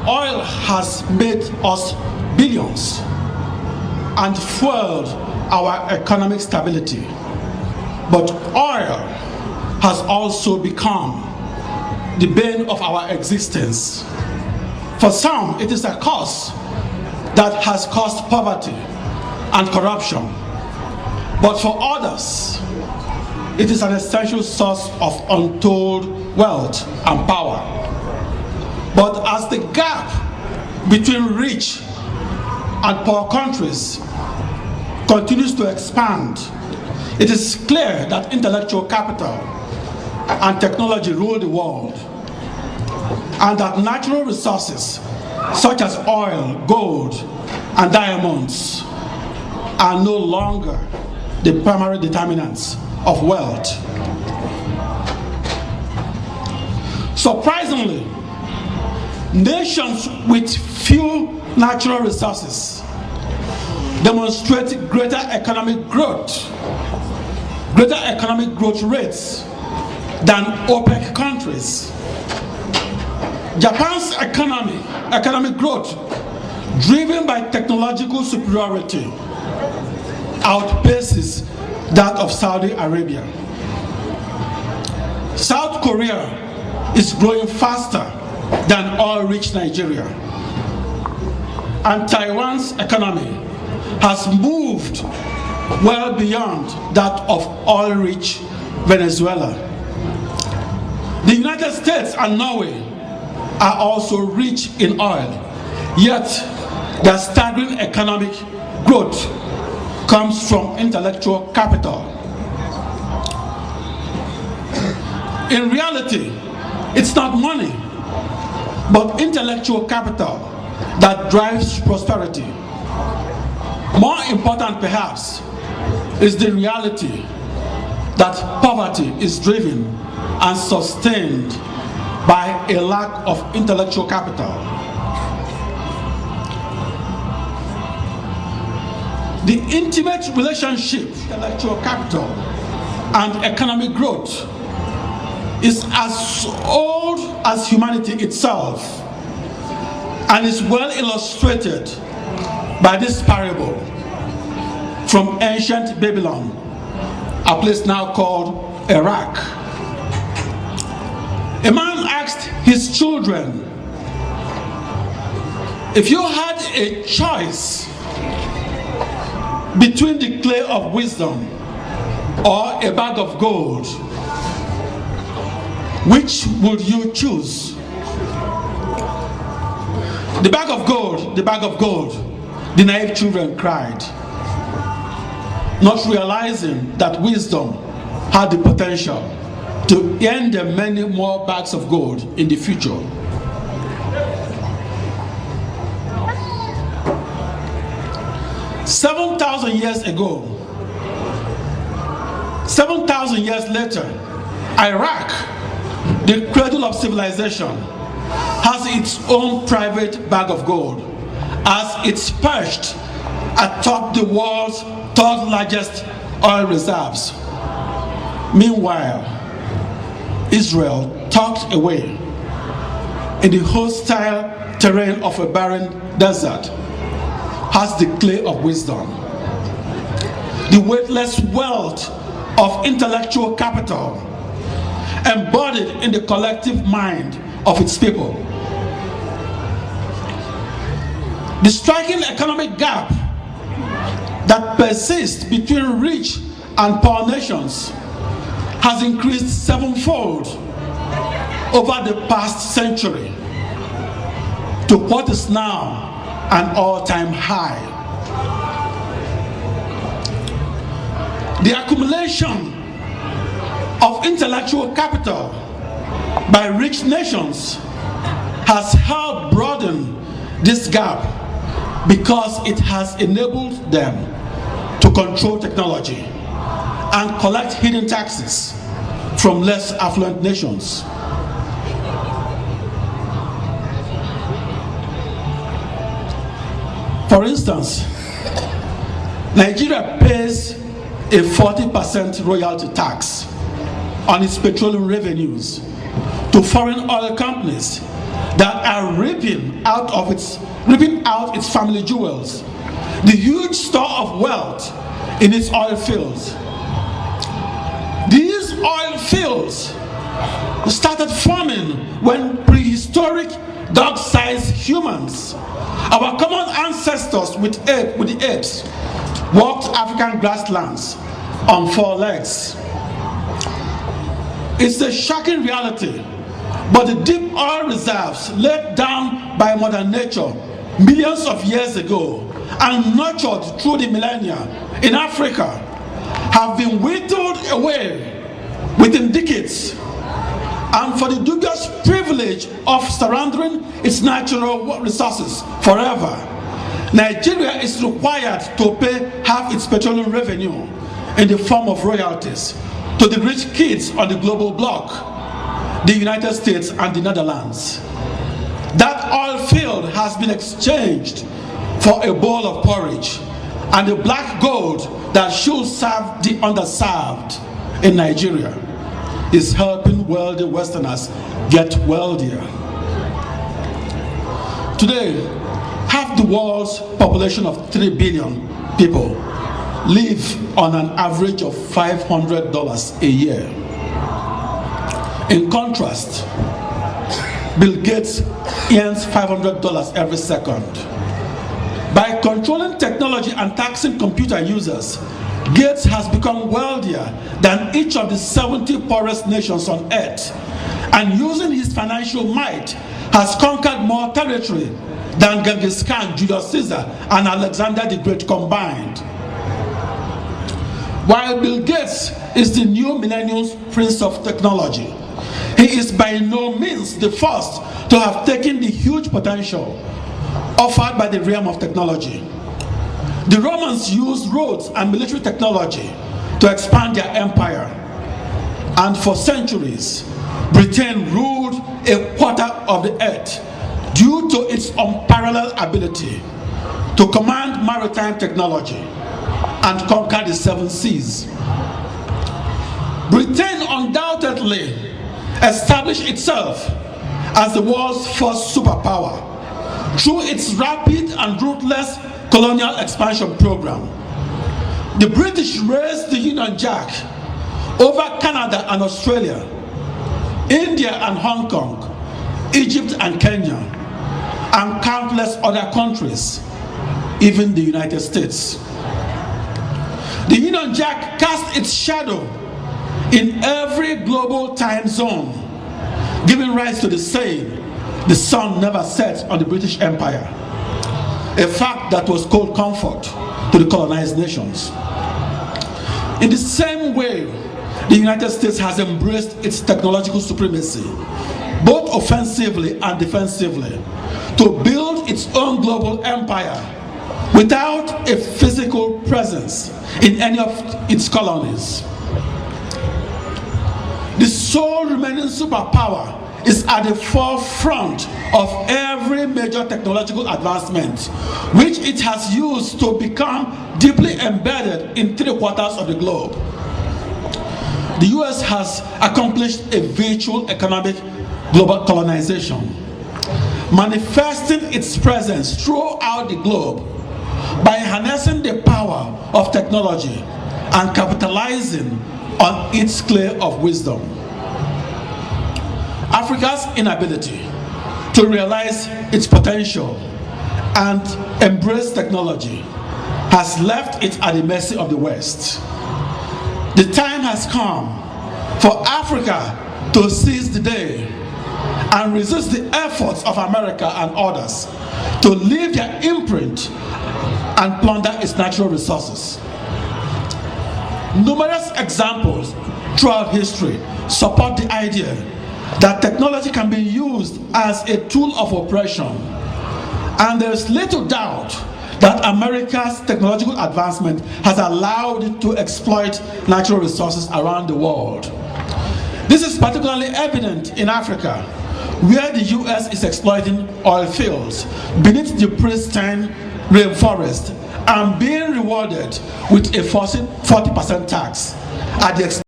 oil has made us billions and fueled our economic stability. But oil has also become the bane of our existence. For some, it is a cause that has caused poverty and corruption. But for others, it is an essential source of untold wealth and power. But as the gap between rich and poor countries continues to expand, it is clear that intellectual capital and technology rule the world, and that natural resources such as oil, gold, and diamonds are no longer the primary determinants of wealth. Surprisingly, nations with few natural resources demonstrate greater economic growth rates than OPEC countries. Japan's economic growth, driven by technological superiority, outpaces that of Saudi Arabia. South Korea is growing faster than oil-rich Nigeria. And Taiwan's economy has moved well beyond that of oil-rich Venezuela. The United States and Norway are also rich in oil, yet their staggering economic growth comes from intellectual capital. In reality, it's not money, but intellectual capital that drives prosperity. More important, perhaps, is the reality that poverty is driven and sustained by a lack of intellectual capital. The intimate relationship intellectual capital and economic growth is as old as humanity itself, and is well illustrated by this parable from ancient Babylon, a place now called Iraq. A man asked his children, if you had a choice between the clay of wisdom or a bag of gold, which would you choose? The bag of gold, the bag of gold, the naive children cried, not realizing that wisdom had the potential to earn them many more bags of gold in the future. "7,000 years ago, 7,000 years later, Iraq, the cradle of civilization, has its own private bag of gold, as it's perched atop the world's third largest oil reserves. Meanwhile, Israel, tucked away in the hostile terrain of a barren desert, has the clay of wisdom, the weightless wealth of intellectual capital embodied in the collective mind of its people. The striking economic gap that persists between rich and poor nations has increased sevenfold over the past century to what is now an all-time high. The accumulation of intellectual capital by rich nations has helped broaden this gap because it has enabled them to control technology and collect hidden taxes from less affluent nations. For instance, Nigeria pays a 40% royalty tax on its petroleum revenues to foreign oil companies that are ripping out its family jewels, the huge store of wealth in its oil fields. These oil fields started forming when prehistoric dog-sized humans, our common ancestors with the apes, walked African grasslands on 4 legs. It's a shocking reality, but the deep oil reserves laid down by Mother Nature millions of years ago and nurtured through the millennia in Africa have been whittled away within decades, and for the dubious privilege of surrendering its natural resources forever, Nigeria is required to pay half its petroleum revenue in the form of royalties to the rich kids on the global bloc, the United States and the Netherlands. That oil field has been exchanged for a bowl of porridge and the black gold that should serve the underserved in Nigeria is helping wealthy Westerners get wealthier. Today, half the world's population of 3 billion people live on an average of $500 a year. In contrast, Bill Gates earns $500 every second. By controlling technology and taxing computer users, Gates has become wealthier than each of the 70 poorest nations on earth, and using his financial might has conquered more territory than Genghis Khan, Julius Caesar, and Alexander the Great combined. While Bill Gates is the new millennium's prince of technology, he is by no means the first to have taken the huge potential offered by the realm of technology. The Romans used roads and military technology to expand their empire, and for centuries, Britain ruled a quarter of the earth due to its unparalleled ability to command maritime technology and conquer the 7 seas. Britain undoubtedly established itself as the world's first superpower through its rapid and ruthless colonial expansion program. The British raised the Union Jack over Canada and Australia, India and Hong Kong, Egypt and Kenya, and countless other countries, even the United States. The Union Jack cast its shadow in every global time zone, giving rise to the saying, "The sun never sets on the British Empire," a fact that was cold comfort to the colonized nations. In the same way, the United States has embraced its technological supremacy, both offensively and defensively, to build its own global empire without a physical presence in any of its colonies. The sole remaining superpower is at the forefront of every major technological advancement, which it has used to become deeply embedded in 3/4 of the globe. The US has accomplished a virtual economic global colonization, manifesting its presence throughout the globe by harnessing the power of technology and capitalizing on its clay of wisdom. Africa's inability to realize its potential and embrace technology has left it at the mercy of the West. The time has come for Africa to seize the day and resist the efforts of America and others to leave their imprint and plunder its natural resources. Numerous examples throughout history support the idea that technology can be used as a tool of oppression, and there is little doubt that America's technological advancement has allowed it to exploit natural resources around the world. This is particularly evident in Africa, where the US is exploiting oil fields beneath the pristine rainforest and being rewarded with a 40% tax at the expense